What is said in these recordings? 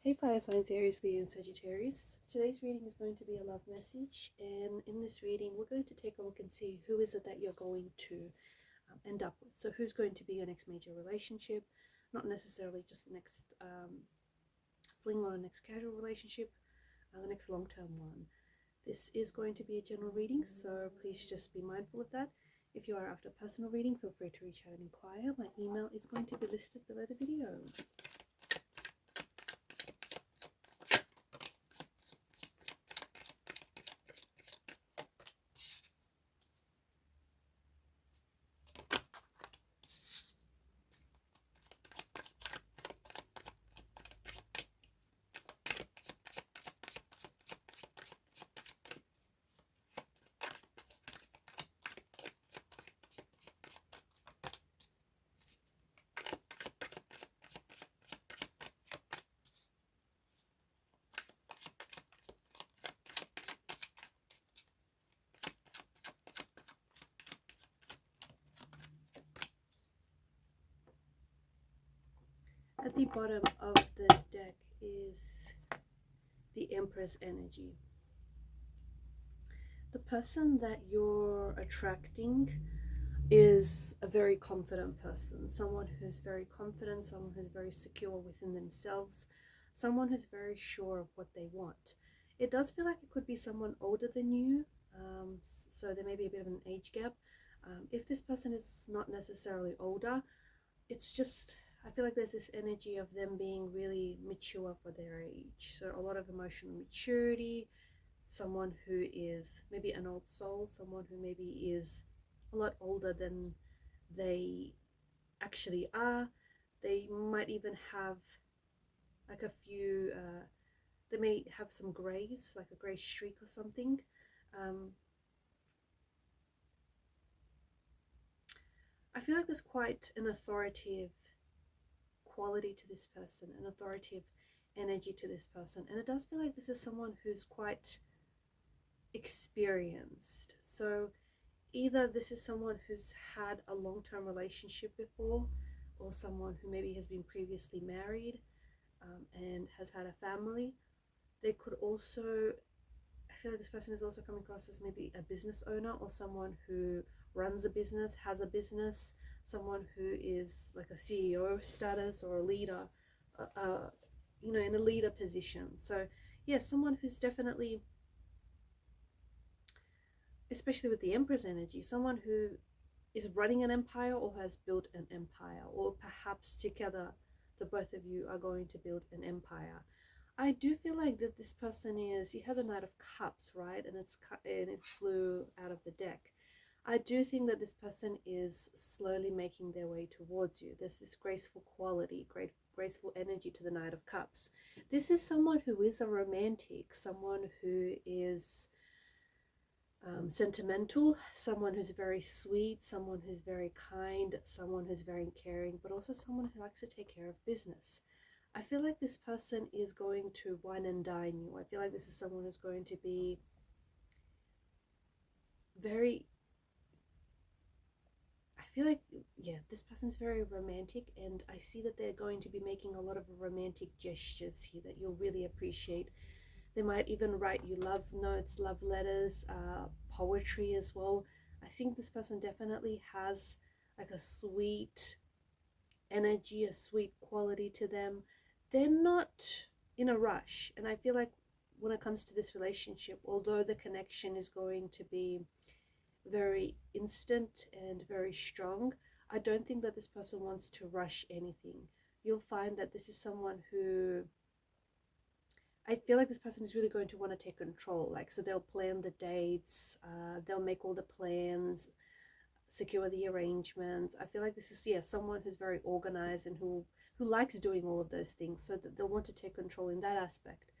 Hey fire signs, Aries, Leo, and Sagittarius. Today's reading is going to be a love message, and in this reading we're going to take a look and see who is it that you're going to end up with. So who's going to be your next major relationship, not necessarily just the next fling or the next casual relationship, the next long-term one. This is going to be a general reading, so please just be mindful of that. If you are after a personal reading, feel free to reach out and inquire. My email is going to be listed below the video. At the bottom of the deck is the Empress energy. The person that you're attracting is a very confident person, someone who's very confident, someone who's very secure within themselves, someone who's very sure of what they want. It does feel like it could be someone older than you, so there may be a bit of an age gap. If this person is not necessarily older, it's just, I feel like there's this energy of them being really mature for their age. So a lot of emotional maturity, someone who is maybe an old soul, someone who maybe is a lot older than they actually are. They might even have like a few, they may have some grays, like a grey streak or something. I feel like there's quite an authoritative quality to this person, an authoritative energy to this person, and it does feel like this is someone who's quite experienced. So either this is someone who's had a long-term relationship before, or someone who maybe has been previously married and has had a family. They could also, I feel like this person is also coming across as maybe a business owner, or someone who runs a business, has a business, someone who is like a CEO status or a leader, in a leader position. So yeah, someone who's definitely, especially with the Empress energy, someone who is running an empire or has built an empire, or perhaps together the both of you are going to build an empire. I do feel like that this person is, you have the Knight of Cups, right? And it flew out of the deck. I do think that this person is slowly making their way towards you. There's this graceful quality, graceful energy to the Knight of Cups. This is someone who is a romantic, someone who is sentimental, someone who's very sweet, someone who's very kind, someone who's very caring, but also someone who likes to take care of business. I feel like this person is going to wine and dine you. I feel like this is someone who's going to be very, I feel like, yeah, this person's very romantic, and I see that they're going to be making a lot of romantic gestures here that you'll really appreciate. They might even write you love notes, love letters, poetry as well. I think this person definitely has like a sweet energy, a sweet quality to them. They're not in a rush. And I feel like when it comes to this relationship, although the connection is going to be very instant and very strong, I don't think that this person wants to rush anything. You'll find that this is someone who, I feel like this person is really going to want to take control. Like, so they'll plan the dates, they'll make all the plans, secure the arrangements. I feel like this is, yeah, someone who's very organized and who likes doing all of those things, so that they'll want to take control in that aspect.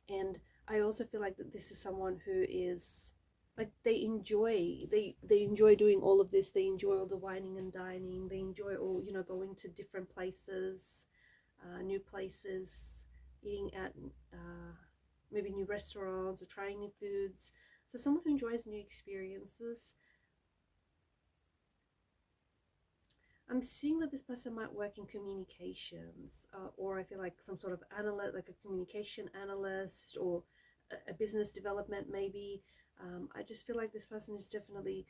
And I also feel like that this is someone who is like, they enjoy doing all of this. They enjoy all the wining and dining. They enjoy all, going to different places, new places, eating at maybe new restaurants or trying new foods. So someone who enjoys new experiences. I'm seeing that this person might work in communications, or I feel like some sort of analyst, like a communication analyst, or a business development maybe. I just feel like this person is definitely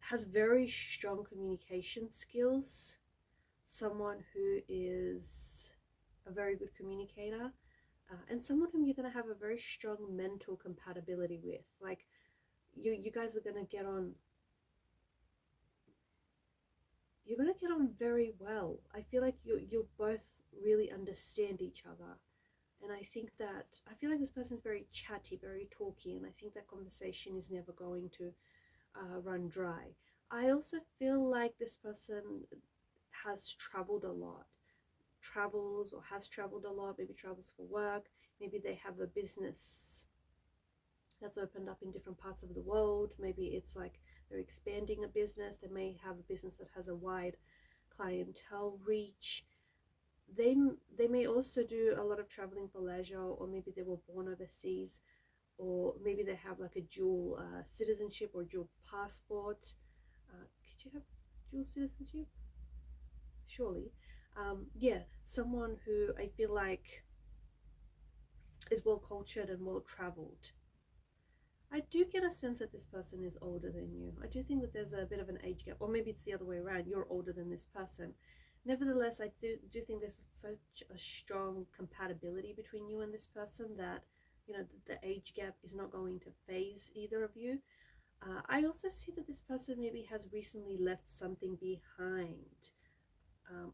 has very strong communication skills, someone who is a very good communicator, and someone whom you're going to have a very strong mental compatibility with. Like you guys are going to get on. You're going to get on very well. I feel like you'll both really understand each other. And I feel like this person's very chatty, very talky, and I think that conversation is never going to run dry. I also feel like this person has traveled a lot, travels or has traveled a lot, maybe travels for work, maybe they have a business that's opened up in different parts of the world. Maybe it's like they're expanding a business. They may have a business that has a wide clientele reach. They may also do a lot of traveling for leisure, or maybe they were born overseas, or maybe they have like a dual citizenship or dual passport. Could you have dual citizenship? Surely. Yeah, someone who I feel like is well cultured and well traveled. I do get a sense that this person is older than you. I do think that there's a bit of an age gap, or maybe it's the other way around. You're older than this person. Nevertheless, I do think there's such a strong compatibility between you and this person that, you know, the age gap is not going to phase either of you. I also see that this person maybe has recently left something behind.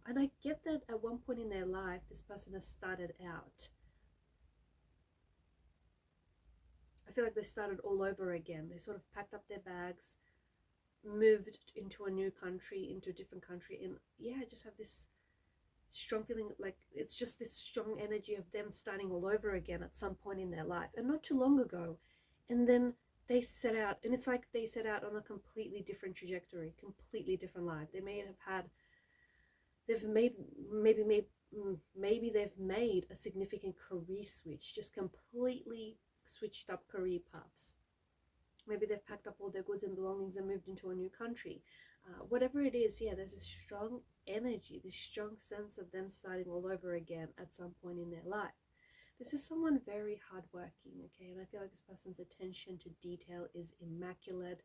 And I get that at one point in their life, this person has started out. I feel like they started all over again. They sort of packed up their bags, moved into a new country, into a different country, and yeah, I just have this strong feeling like it's just this strong energy of them starting all over again at some point in their life, and not too long ago. And then they set out, and it's like they set out on a completely different trajectory, completely different life. They may have had, they've made, maybe they've made a significant career switch, just completely switched up career paths. Maybe they've packed up all their goods and belongings and moved into a new country. Whatever it is, yeah, there's this strong energy, this strong sense of them starting all over again at some point in their life. This is someone very hardworking, okay, and I feel like this person's attention to detail is immaculate.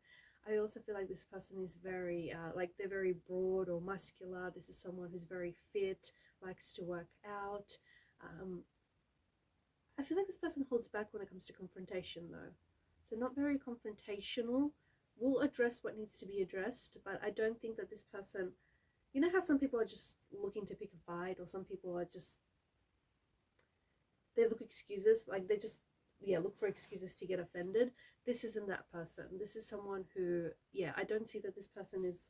I also feel like this person is very, like they're very broad or muscular. This is someone who's very fit, likes to work out. I feel like this person holds back when it comes to confrontation though. So not very confrontational, will address what needs to be addressed, but I don't think that this person, you know how some people are just looking to pick a fight, or some people are just, they look excuses, like they just, yeah, look for excuses to get offended. This isn't that person. This is someone who, yeah, I don't see that this person is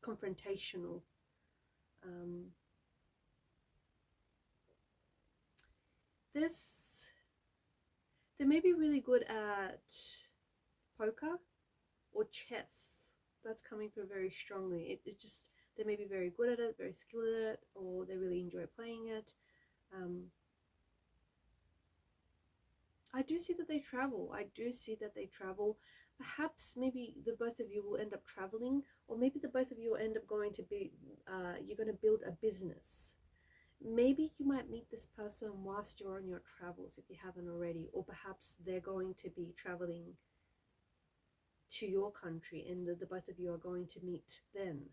confrontational. They may be really good at poker or chess. That's coming through very strongly. It just, they may be very good at it, very skilled at it, or they really enjoy playing it. I do see that they travel. I do see that they travel. Perhaps maybe the both of you will end up traveling, or maybe the both of you will end up going to be, you're going to build a business. Maybe you might meet this person whilst you're on your travels if you haven't already, or perhaps they're going to be traveling to your country and the both of you are going to meet then.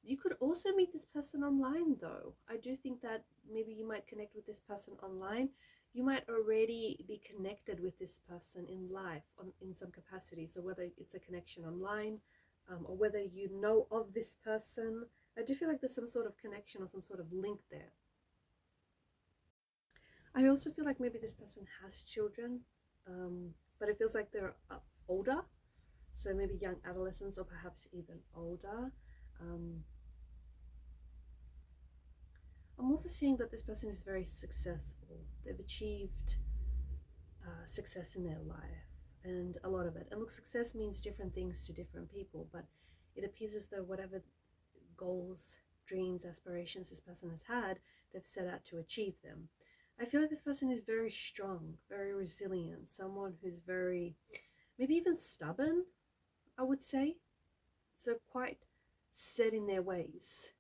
You could also meet this person online though. I do think that maybe you might connect with this person online. You might already be connected with this person in life in some capacity. So whether it's a connection online, or whether you know of this person, I do feel like there's some sort of connection or some sort of link there. I also feel like maybe this person has children, but it feels like they're older. So maybe young adolescents or perhaps even older. I'm also seeing that this person is very successful. They've achieved success in their life, and a lot of it. And look, success means different things to different people, but it appears as though whatever goals, dreams, aspirations this person has had, they've set out to achieve them. I feel like this person is very strong, very resilient, someone who's very, maybe even stubborn. I would say. So quite set in their ways.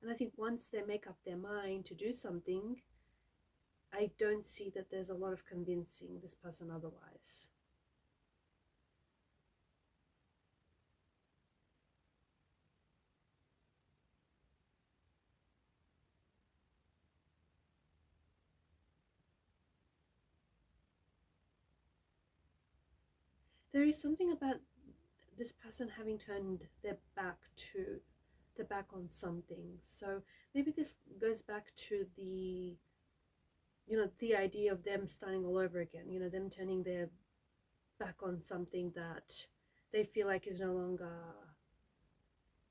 And I think once they make up their mind to do something, I don't see that there's a lot of convincing this person otherwise. There is something about this person having turned their back on something. So maybe this goes back to the, the idea of them starting all over again, them turning their back on something that they feel like is no longer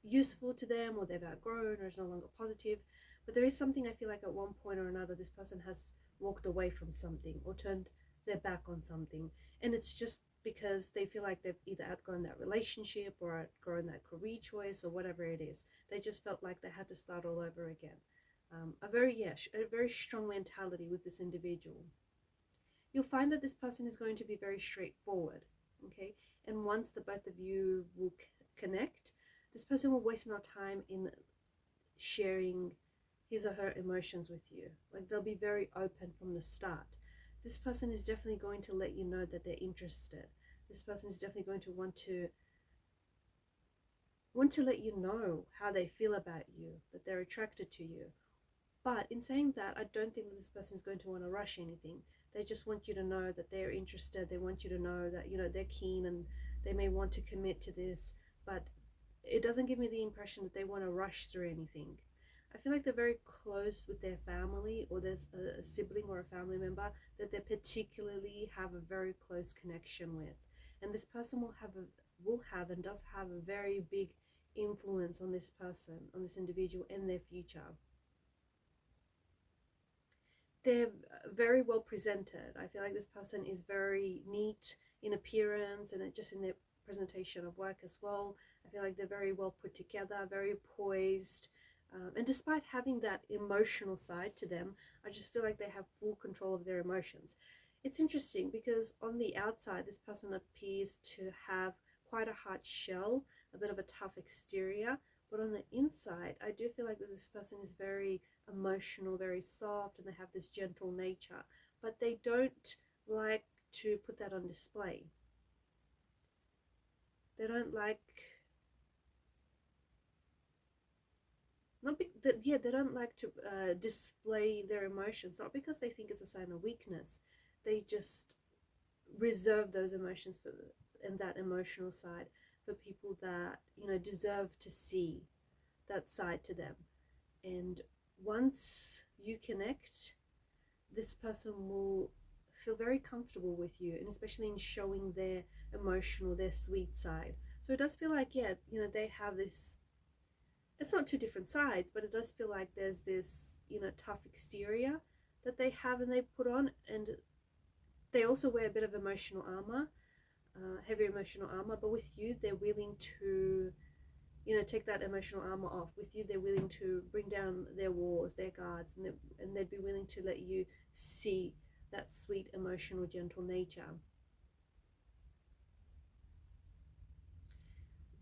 useful to them, or they've outgrown, or is no longer positive. But there is something I feel like at one point or another this person has walked away from something or turned their back on something, and it's just because they feel like they've either outgrown that relationship or outgrown that career choice or whatever it is. They just felt like they had to start all over again. A very strong mentality with this individual. You'll find that this person is going to be very straightforward, okay? And once the both of you will connect, this person will waste no time in sharing his or her emotions with you. Like, they'll be very open from the start. This person is definitely going to let you know that they're interested. This person is definitely going to want to let you know how they feel about you, that they're attracted to you. But in saying that, I don't think that this person is going to want to rush anything. They just want you to know that they're interested. They want you to know that, they're keen and they may want to commit to this, but it doesn't give me the impression that they want to rush through anything. I feel like they're very close with their family, or there's a sibling or a family member that they particularly have a very close connection with. And this person will have and does have a very big influence on this person, on this individual, and their future. They're very well presented. I feel like this person is very neat in appearance and just in their presentation of work as well. I feel like they're very well put together, very poised. And despite having that emotional side to them, I just feel like they have full control of their emotions. It's interesting because on the outside, this person appears to have quite a hard shell, a bit of a tough exterior. But on the inside, I do feel like that this person is very emotional, very soft, and they have this gentle nature. But they don't like to put that on display. They don't like... they don't like to display their emotions, not because they think it's a sign of weakness. They just reserve those emotions and that emotional side for people that deserve to see that side to them. And once you connect, this person will feel very comfortable with you, and especially in showing their emotional, their sweet side. So it does feel like, they have this, it's not two different sides, but it does feel like there's this tough exterior that they have and they put on, and they also wear a bit of emotional armor, heavy emotional armor. But with you, they're willing to take that emotional armor off. With you, they're willing to bring down their walls, their guards, and they'd be willing to let you see that sweet, emotional, gentle nature.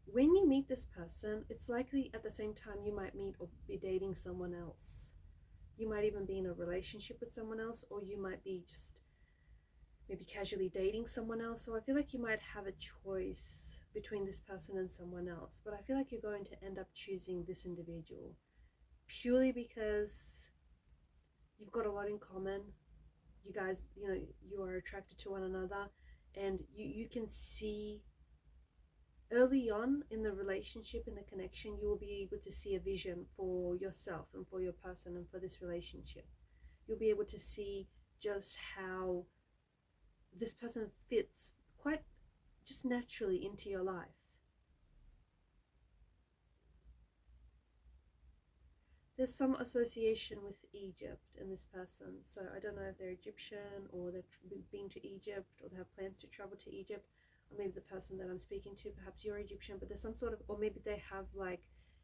When you meet this person, it's likely at the same time you might meet or be dating someone else. You might even be in a relationship with someone else, or you might be just maybe casually dating someone else. So I feel like you might have a choice between this person and someone else, but I feel like you're going to end up choosing this individual purely because you've got a lot in common. You guys, you are attracted to one another, and you can see early on in the relationship, in the connection, you will be able to see a vision for yourself and for your person and for this relationship. You'll be able to see just how this person fits quite just naturally into your life. There's some association with Egypt in this person. So I don't know if they're Egyptian, or they've been to Egypt, or they have plans to travel to Egypt. Or maybe the person that I'm speaking to, perhaps you're Egyptian, but there's some sort of, or maybe they have like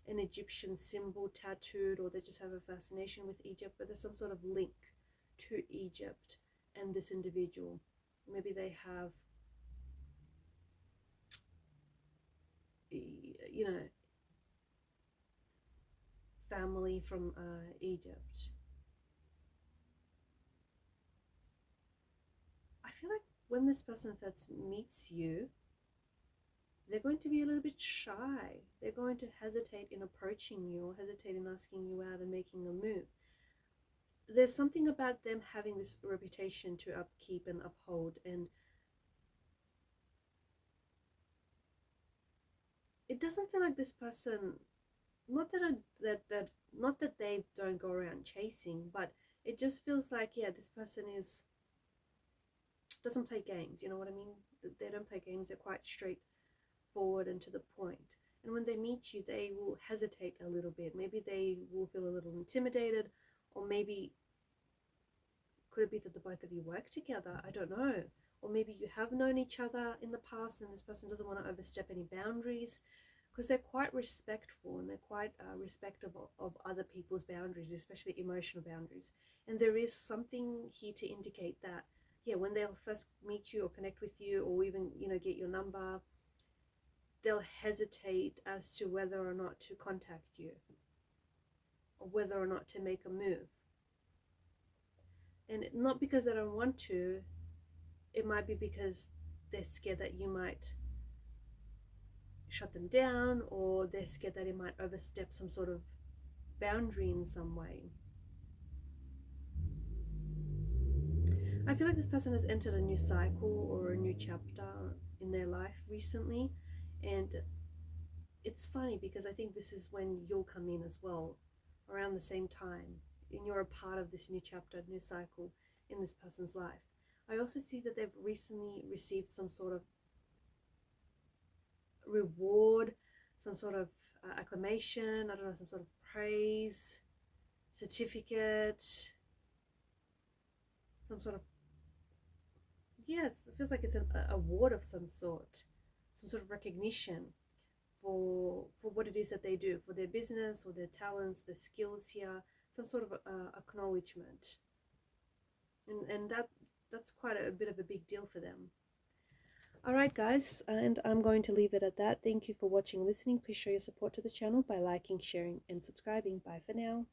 an Egyptian symbol tattooed, or they just have a fascination with Egypt, but there's some sort of link to Egypt and this individual. Maybe they have you know, family from Egypt. I feel like when this person first meets you, they're going to be a little bit shy. They're going to hesitate in approaching you or hesitate in asking you out and making a move. There's something about them having this reputation to upkeep and uphold, and it doesn't feel like this person, not that they don't go around chasing, but it just feels like, yeah, this person doesn't play games, you know what I mean? They don't play games. They're quite straightforward and to the point. And when they meet you, they will hesitate a little bit. Maybe they will feel a little intimidated, or maybe could it be that the both of you work together? I don't know. Or maybe you have known each other in the past and this person doesn't want to overstep any boundaries, because they're quite respectful and they're quite respectful of other people's boundaries, especially emotional boundaries. And there is something here to indicate that, yeah, when they'll first meet you or connect with you, or even, you know, get your number, they'll hesitate as to whether or not to contact you or whether or not to make a move. And not because they don't want to, it might be because they're scared that you might shut them down, or they're scared that it might overstep some sort of boundary in some way. I feel like this person has entered a new cycle or a new chapter in their life recently, and it's funny because I think this is when you'll come in as well, around the same time, and you're a part of this new chapter, new cycle in this person's life. I also see that they've recently received some sort of reward, some sort of acclamation, I don't know, some sort of praise, certificate, some sort of, yeah, it feels like it's an award of some sort of recognition for what it is that they do, for their business or their talents, their skills here, some sort of acknowledgement, and that's quite a bit of a big deal for them. Alright guys, and I'm going to leave it at that. Thank you for watching and listening. Please show your support to the channel by liking, sharing and subscribing. Bye for now.